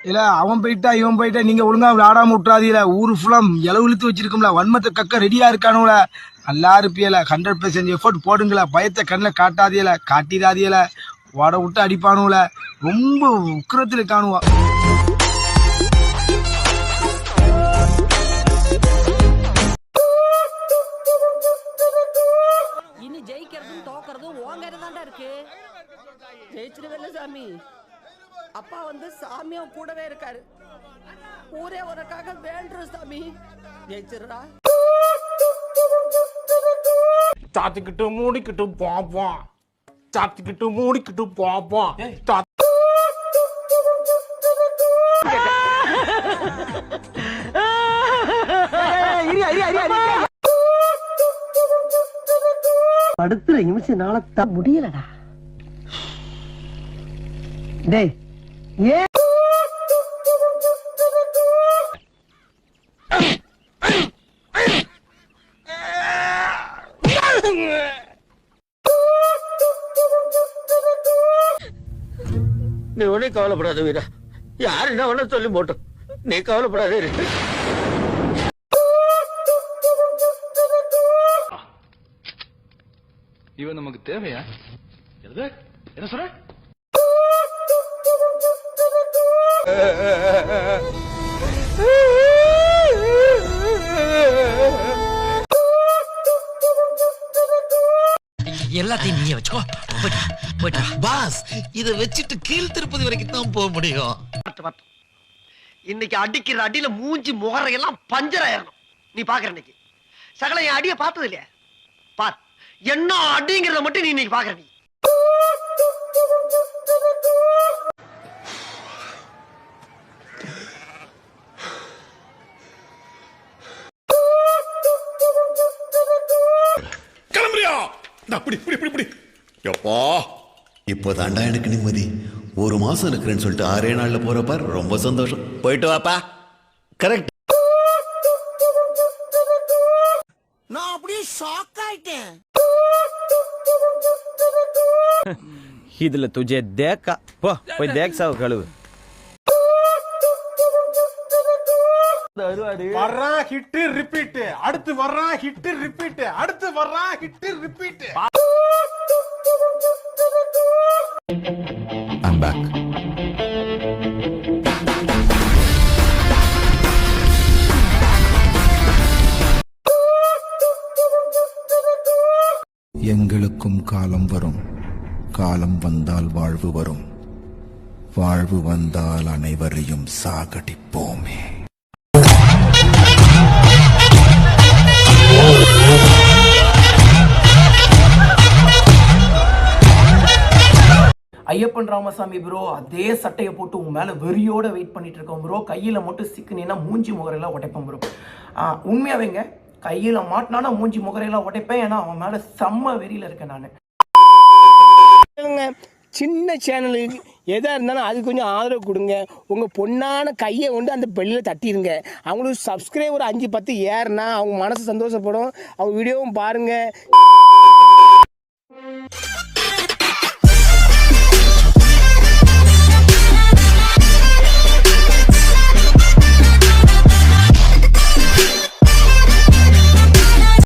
இல்ல அவன் போயிட்டா இவன் போயிட்டா நீங்க ஒழுங்கா விளையாடாம விட்டுறாதீல. ஊரு ஃபுல்லா இளவு இழுத்து வச்சிருக்கோம்ல, வன்மத்தை கக்க ரெடியா இருக்கானுல. நல்லா இருப்பியல, 100% எஃபர்ட் போடுங்கள, பயத்தை கண்ணில் காட்டாதியல, காட்டிடாதியல, ஓட விட்டு அடிப்பானுல, ரொம்ப உக்கிரத்தில் காணுவா. இனி ஜெயிக்கிறதும் தோக்கிறதும் உங்ககிட்ட தான்டா இருக்கு. ஜெயிச்சிருவேல சாமி. அப்பா வந்து சாமியும் கூடவே இருக்காரு. ஊரே உனக்காக வேண்டுறோம் சாமி. ஜெயிச்சிருடா. சாத்திக்கிட்டு மூடிக்கிட்டு பாப்போம், சாத்திக்கிட்டு மூடிக்கிட்டு பாப்போம். படுத்துற நிமிஷம்னால தான் முடியலடா. டேய் ஏ நீ ஒன்னும் கவலைப்படாத வீரா, யாரு என்ன வேணா சொல்லி போட்டோம், நீ கவலைப்படாத இருக்கு. இவன் நமக்கு தேவையா? என்ன சொல்ற? எல்லாத்தையும் நீயே வச்சுக்கோ. போயிட்டா பாஸ், இத வச்சுட்டு கீழ் திருப்பதி வரைக்கும் தான் போக முடியும். இன்னைக்கு அடிக்கிற அடியில மூஞ்சி முகரையெல்லாம் பஞ்சர் ஆயிரணும். நீ பாக்குற இன்னைக்கு சகல என் அடிய பார்த்தது இல்லையா? பார் என்ன அடிங்கிறத மட்டும் நீ இன்னைக்கு பாக்குற. நீ இப்போதாண்டா எனக்கு நிம்மதி. ஒரு மாசம் இருக்கிறேன்னு சொல்லிட்டு 6 நாள்ல போறப்ப ரொம்ப சந்தோஷம். போயிட்டு வாப்பா. கரெக்ட். நான் அப்படியே ஷாக் ஆயிட்டேன். இதுல तुझे देखा போ போய் தேக் சாவ கழுவு. வர்றான் ஹிட் ரிப்பீட், அடுத்து வர்றான் ஹிட் ரிப்பீட், அடுத்து வர்றான் ஹிட் ரிப்பீட். I'm back. எங்களுக்கும் காலம் வரும், காலம் வந்தால் வாழ்வு வரும், வாழ்வு வந்தால் அனைவரையும் சாகடிப்போமே. ஐயப்பன் ராமசாமி ப்ரோ, அதே சட்டையை போட்டு உன் மேலே வெறியோட வெயிட் பண்ணிட்டு இருக்கோம் ப்ரோ. கையில் மட்டும் சிக்குனா மூஞ்சி முகரையெல்லாம் உடைப்பேன் ப்ரோ. உண்மையாவேங்க, கையில் மாட்டினானா மூஞ்சி முகரையெல்லாம் உடைப்பேன். ஏன்னா அவன் மேலே செம்ம வெறியில் இருக்கேன் நான். சின்ன சேனலுக்கு எதாக இருந்தாலும் அது கொஞ்சம் ஆதரவு கொடுங்க. உங்கள் பொண்ணான கையை கொண்டு அந்த பெல்லில் தட்டிடுங்க. அவங்களுக்கு சப்ஸ்கிரைபர் 5-10 ஏறுனா அவங்க மனசு சந்தோஷப்படும். அவங்க வீடியோவும் பாருங்கள்.